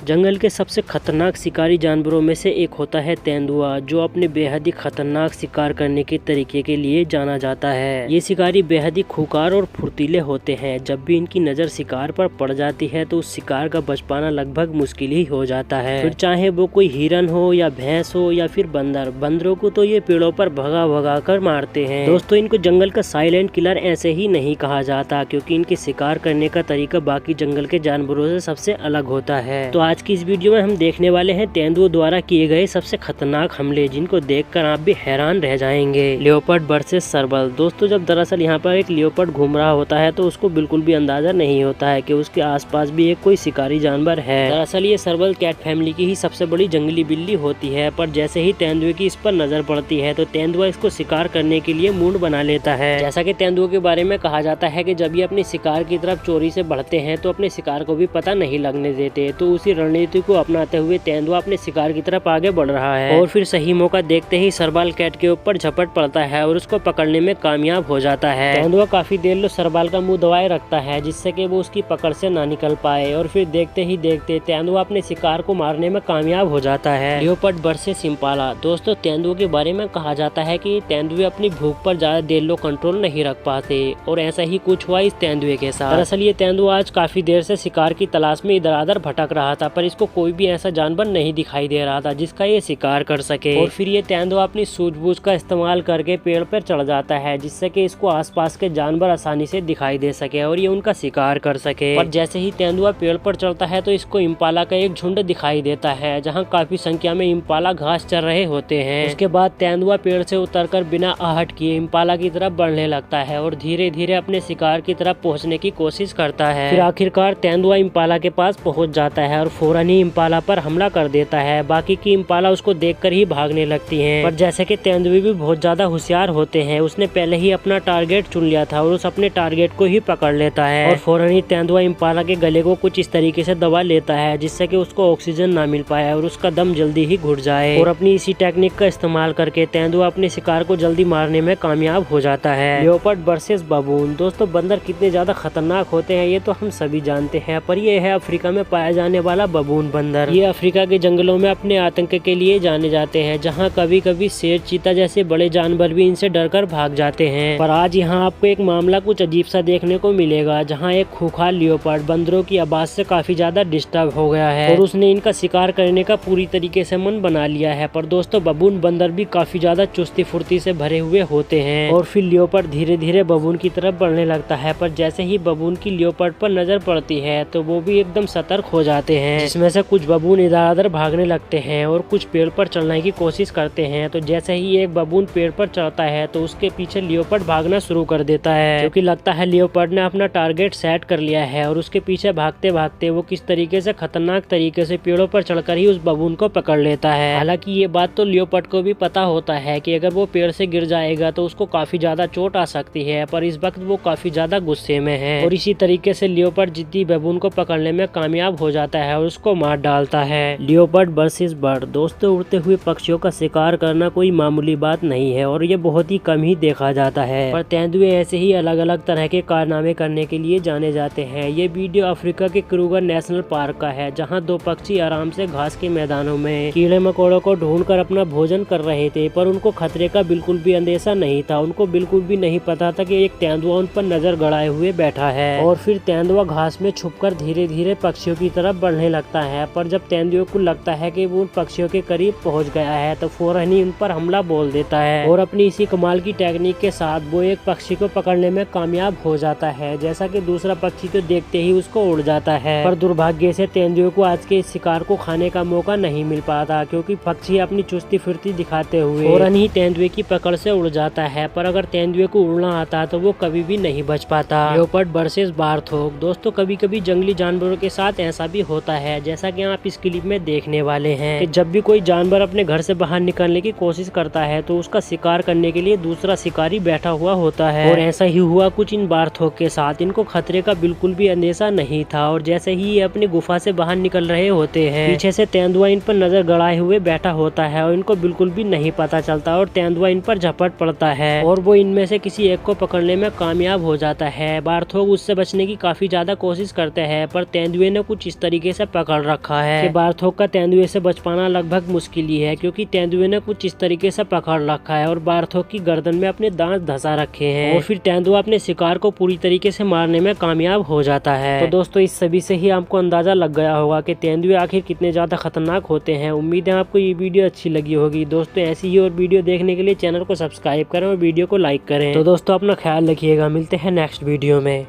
जंगल के सबसे खतरनाक शिकारी जानवरों में से एक होता है तेंदुआ, जो अपने बेहद ही खतरनाक शिकार करने के तरीके के लिए जाना जाता है। ये शिकारी बेहद ही खूंखार और फुर्तीले होते हैं। जब भी इनकी नज़र शिकार पर पड़ जाती है तो उस शिकार का बच पाना लगभग मुश्किल ही हो जाता है। फिर चाहे वो कोई हिरन हो या भैंस हो या फिर बंदरों को तो ये पेड़ों पर भगा भगा कर मारते हैं। दोस्तों, इनको जंगल का साइलेंट किलर ऐसे ही नहीं कहा जाता, क्योंकि इनके शिकार करने का तरीका बाकी जंगल के जानवरों से सबसे अलग होता है। तो आज की इस वीडियो में हम देखने वाले हैं तेंदुओं द्वारा किए गए सबसे खतरनाक हमले, जिनको देखकर आप भी हैरान रह जाएंगे। Leopard versus Sarbal. दोस्तों, जब दरअसल यहाँ पर एक लियोपर्ड घूम रहा होता है तो उसको बिल्कुल भी अंदाजा नहीं होता है कि उसके आसपास भी एक कोई शिकारी जानवर है। दरअसल ये सरबल कैट फैमिली की ही सबसे बड़ी जंगली बिल्ली होती है, पर जैसे ही तेंदुए की इस पर नजर पड़ती है तो तेंदुआ इसको शिकार करने के लिए मूड बना लेता है। जैसा कि तेंदुओं के बारे में कहा जाता है कि जब ये अपने शिकार की तरफ चोरी से बढ़ते हैं तो अपने शिकार को भी पता नहीं लगने देते। तो उसी रणनीति को अपनाते हुए तेंदुआ अपने शिकार की तरफ आगे बढ़ रहा है और फिर सही मौका देखते ही सरबाल कैट के ऊपर झपट पड़ता है और उसको पकड़ने में कामयाब हो जाता है। तेंदुआ काफी देर लो सरबाल का मुंह दबाए रखता है, जिससे कि वो उसकी पकड़ से ना निकल पाए, और फिर देखते ही देखते तेंदुआ अपने शिकार को मारने में कामयाब हो जाता है। Leopard versus Impala. दोस्तों, तेंदुओं के बारे में कहा जाता है कि तेंदुए अपनी भूख पर ज्यादा देर लो कंट्रोल नहीं रख पाते, और ऐसा ही कुछ हुआ इस तेंदुए के साथ। दरअसल ये तेंदुआ आज काफी देर से शिकार की तलाश में इधर उधर भटक रहा था, पर इसको कोई भी ऐसा जानवर नहीं दिखाई दे रहा था जिसका ये शिकार कर सके। और फिर ये तेंदुआ अपनी सूझबूझ का इस्तेमाल करके पेड़ पर चढ़ जाता है, जिससे कि इसको आसपास के जानवर आसानी से दिखाई दे सके और ये उनका शिकार कर सके। पर जैसे ही तेंदुआ पेड़ पर चढ़ता है तो इसको इम्पाला का एक झुंड दिखाई देता है, जहाँ काफी संख्या में इम्पाला घास चर रहे होते हैं। उसके बाद तेंदुआ पेड़ से उतरकर बिना आहट किए इम्पाला की तरफ बढ़ने लगता है और धीरे धीरे अपने शिकार की तरफ पहुँचने की कोशिश करता है। फिर आखिरकार तेंदुआ इम्पाला के पास पहुंच जाता है और फौरन ही इम्पाला पर हमला कर देता है। बाकी की इम्पाला उसको देखकर ही भागने लगती हैं। पर जैसे कि तेंदुए भी बहुत ज्यादा होशियार होते हैं, उसने पहले ही अपना टारगेट चुन लिया था और उस अपने टारगेट को ही पकड़ लेता है और फौरन ही तेंदुआ इम्पाला के गले को कुछ इस तरीके से दबा लेता है जिससे कि उसको ऑक्सीजन ना मिल पाए और उसका दम जल्दी ही घुट जाए। और अपनी इसी टेक्निक का इस्तेमाल करके तेंदुआ अपने शिकार को जल्दी मारने में कामयाब हो जाता है। Leopard versus बबून। दोस्तों, बंदर कितने ज्यादा खतरनाक होते हैं ये तो हम सभी जानते हैं, पर ये है अफ्रीका में पाया जाने वाला बबून बंदर। ये अफ्रीका के जंगलों में अपने आतंक के लिए जाने जाते हैं, जहाँ कभी कभी शेर, चीता जैसे बड़े जानवर भी इनसे डरकर भाग जाते हैं। पर आज यहाँ आपको एक मामला कुछ अजीब सा देखने को मिलेगा, जहाँ एक खूंखार लियोपर्ड बंदरों की आवाज से काफी ज्यादा डिस्टर्ब हो गया है और उसने इनका शिकार करने का पूरी तरीके से मन बना लिया है। पर दोस्तों, बबून बंदर भी काफी ज्यादा चुस्ती फुर्ती से भरे हुए होते हैं और फिर लियोपर्ड धीरे धीरे बबून की तरफ बढ़ने लगता है। पर जैसे ही बबून की लियोपर्ड पर नजर पड़ती है तो वो भी एकदम सतर्क हो जाते हैं, जिसमें से कुछ बबून इधर उधर भागने लगते हैं और कुछ पेड़ पर चढ़ने की कोशिश करते हैं। तो जैसे ही एक बबून पेड़ पर चढ़ता है तो उसके पीछे लियोपर्ड भागना शुरू कर देता है, क्योंकि लगता है लियोपर्ड ने अपना टारगेट सेट कर लिया है। और उसके पीछे भागते भागते वो किस तरीके से खतरनाक तरीके से पेड़ों पर चढ़कर ही उस बबून को पकड़ लेता है। हालांकि ये बात तो लियोपर्ड को भी पता होता है कि अगर वो पेड़ से गिर जाएगा तो उसको काफी ज्यादा चोट आ सकती है, पर इस वक्त वो काफी ज्यादा गुस्से में है और इसी तरीके से लियोपर्ड जिद्दी बबून को पकड़ने में कामयाब हो जाता है और उसको मार डालता है। Leopard versus bird. दोस्तों, उड़ते हुए पक्षियों का शिकार करना कोई मामूली बात नहीं है और ये बहुत ही कम ही देखा जाता है, पर तेंदुए ऐसे ही अलग अलग तरह के कारनामे करने के लिए जाने जाते हैं। ये वीडियो अफ्रीका के क्रूगर नेशनल पार्क का है, जहाँ दो पक्षी आराम से घास के मैदानों में कीड़े मकोड़ों को ढूंढकर अपना भोजन कर रहे थे, पर उनको खतरे का बिल्कुल भी अंदेशा नहीं था। उनको बिल्कुल भी नहीं पता था कि एक तेंदुआ उन पर नजर गड़ाए हुए बैठा है। और फिर तेंदुआ घास में छुपकर धीरे धीरे पक्षियों की तरफ बढ़ने लगता है, पर जब तेंदुए को लगता है कि वो उन पक्षियों के करीब पहुंच गया है तो फौरन ही उन पर हमला बोल देता है और अपनी इसी कमाल की टेक्निक के साथ वो एक पक्षी को पकड़ने में कामयाब हो जाता है, जैसा कि दूसरा पक्षी तो देखते ही उसको उड़ जाता है। पर दुर्भाग्य से तेंदुए को आज के इस शिकार को खाने का मौका नहीं मिल पाता, क्योंकि पक्षी अपनी चुस्ती फुर्ती दिखाते हुए फौरन ही तेंदुए की पकड़ से उड़ जाता है। पर अगर तेंदुए को उड़ना आता तो वो कभी भी नहीं बच पाता। लियोपर्ड वर्सेस बारथोक। दोस्तों, कभी कभी जंगली जानवरों के साथ ऐसा भी होता है, जैसा कि आप इस क्लिप में देखने वाले हैं, कि जब भी कोई जानवर अपने घर से बाहर निकलने की कोशिश करता है तो उसका शिकार करने के लिए दूसरा शिकारी बैठा हुआ होता है। और ऐसा ही हुआ कुछ इन बारथोक के साथ। इनको खतरे का बिल्कुल भी अंदेशा नहीं था और जैसे ही ये अपनी गुफा से बाहर निकल रहे होते हैं, पीछे से तेंदुआ इन पर नजर गड़ाए हुए बैठा होता है और इनको बिल्कुल भी नहीं पता चलता और तेंदुआ इन पर झपट पड़ता है और वो इनमें से किसी एक को पकड़ने में कामयाब हो जाता है। बारथोक उससे बचने की काफी ज्यादा कोशिश करते हैं, पर तेंदुए ने कुछ इस तरीके से पकड़ रखा है। बारथोक का तेंदुए से बच पाना लगभग मुश्किल ही है, क्योंकि तेंदुए ने कुछ इस तरीके से पकड़ रखा है और बारथोक की गर्दन में अपने दांत धंसा रखे हैं और फिर तेंदुआ अपने शिकार को पूरी तरीके से मारने में कामयाब हो जाता है। तो दोस्तों, इस सभी से ही आपको अंदाजा लग गया होगा कि तेंदुए आखिर कितने ज्यादा खतरनाक होते हैं। उम्मीद है आपको ये वीडियो अच्छी लगी होगी। दोस्तों, ऐसी ही और वीडियो देखने के लिए चैनल को सब्सक्राइब करें और वीडियो को लाइक करें। तो दोस्तों, अपना ख्याल रखिएगा। मिलते हैं नेक्स्ट वीडियो में।